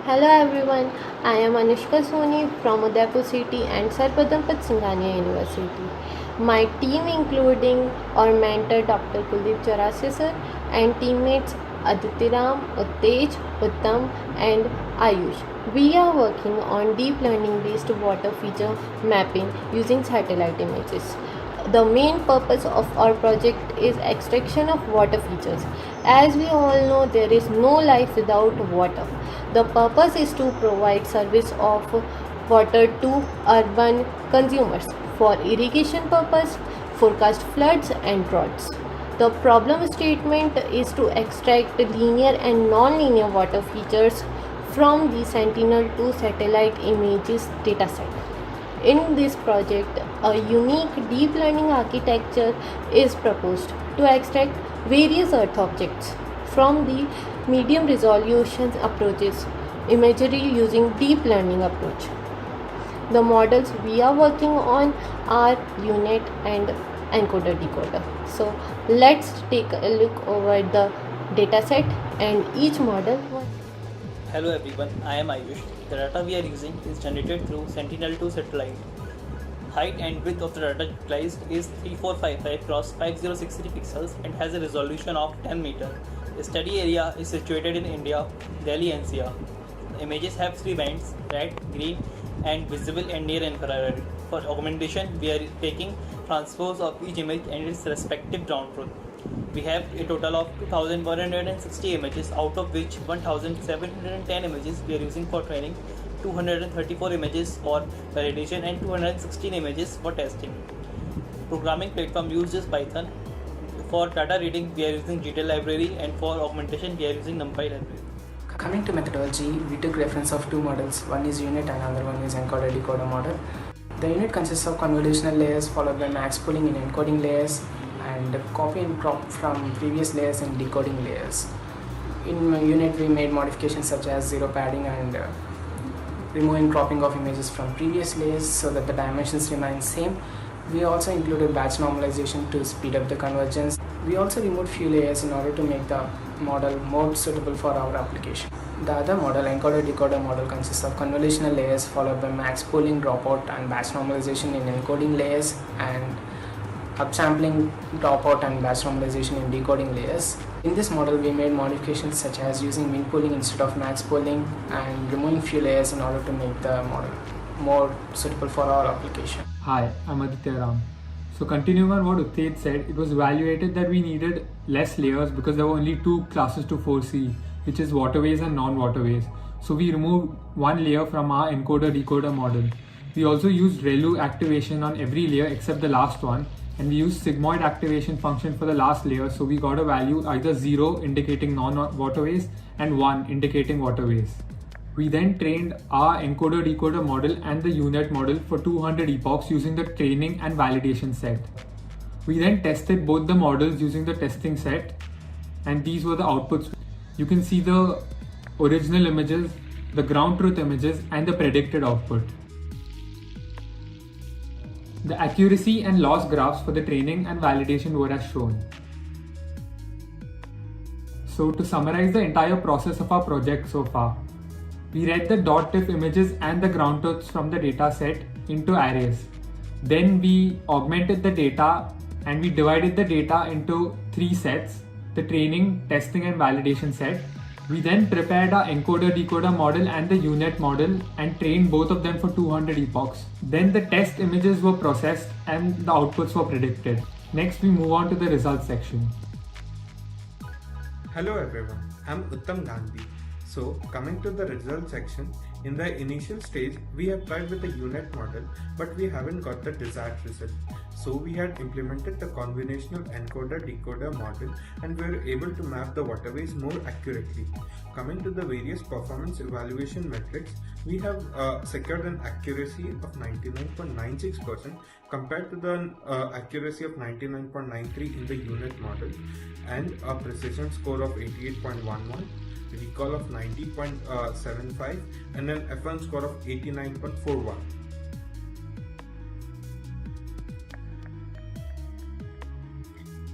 Hello everyone, I am Anushka Soni from Udaipur City and Sarpadampat Singhania University. My team including our mentor Dr. Kuldeep Charase sir and teammates Aditiram, Uttej, Uttam and Ayush. We are working on deep learning based water feature mapping using satellite images. The main purpose of our project is extraction of water features. As we all know, there is no life without water. The purpose is to provide service of water to urban consumers for irrigation purpose, forecast floods and droughts. The problem statement is to extract linear and non-linear water features from the Sentinel-2 satellite images dataset. In this project, a unique deep learning architecture is proposed to extract various Earth objects from the medium resolution approaches imagery using deep learning approach. The models we are working on are UNet and encoder decoder. So let's take a look over the dataset and each model. Hello everyone, I am Ayush. The data we are using is generated through Sentinel-2 satellite. Height and width of the data utilized is 3455 cross 5063 pixels and has a resolution of 10 meter. The study area is situated in India, Delhi NCR. The images have three bands, red, green and visible and near infrared. For augmentation, we are taking transpose of each image and its respective ground truth. We have a total of 2160 images, out of which 1710 images we are using for training, 234 images for validation and 216 images for testing. Programming platform uses Python. For data reading we are using GTL library and for augmentation we are using NumPy library. Coming to methodology, we took reference of two models. One is UNet and another one is encoder-decoder model. The UNet consists of convolutional layers followed by max pooling in encoding layers and copy and crop from previous layers in decoding layers. In UNet, we made modifications such as zero padding and removing cropping of images from previous layers so that the dimensions remain same. We also included batch normalization to speed up the convergence. We also removed few layers in order to make the model more suitable for our application. The other model, encoder-decoder model, consists of convolutional layers followed by max pooling, dropout and batch normalization in encoding layers and upsampling, dropout and batch normalization in decoding layers. In this model, we made modifications such as using min pooling instead of max pooling and removing few layers in order to make the model more suitable for our application. Hi, I'm Aditya Ram. So continuing on what Uttej said, it was evaluated that we needed less layers because there were only two classes to foresee, which is waterways and non-waterways. So we removed one layer from our encoder-decoder model. We also used ReLU activation on every layer except the last one, and we used sigmoid activation function for the last layer, so we got a value either 0 indicating non-waterways and 1 indicating waterways. We then trained our encoder-decoder model and the UNet model for 200 epochs using the training and validation set. We then tested both the models using the testing set, and these were the outputs. You can see the original images, the ground truth images and the predicted output. The accuracy and loss graphs for the training and validation were as shown. So to summarize the entire process of our project so far, we read the .tiff images and the ground truths from the data set into arrays. Then we augmented the data and we divided the data into three sets, the training, testing and validation set. We then prepared our encoder-decoder model and the UNet model and trained both of them for 200 epochs. Then the test images were processed and the outputs were predicted. Next we move on to the results section. Hello everyone, I'm Uttam Gandhi. So coming to the result section, in the initial stage we have tried with the UNet model but we haven't got the desired result. So we had implemented the convolutional encoder-decoder model and we were able to map the waterways more accurately. Coming to the various performance evaluation metrics, we have secured an accuracy of 99.96% compared to the accuracy of 99.93 in the UNet model and a precision score of 88.11, recall of 90.75 and an F1 score of 89.41.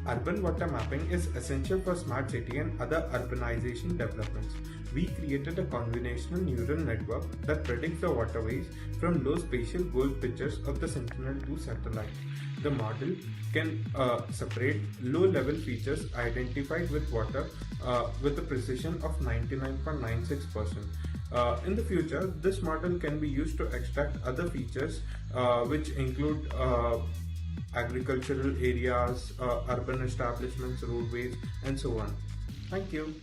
Urban water mapping is essential for smart city and other urbanization developments. we created a convolutional neural network that predicts the waterways from low spatial goal pictures of the Sentinel-2 satellite. The model can separate low-level features identified with water with a precision of 99.96%. In the future, this model can be used to extract other features which include agricultural areas, urban establishments, roadways, and so on. Thank you.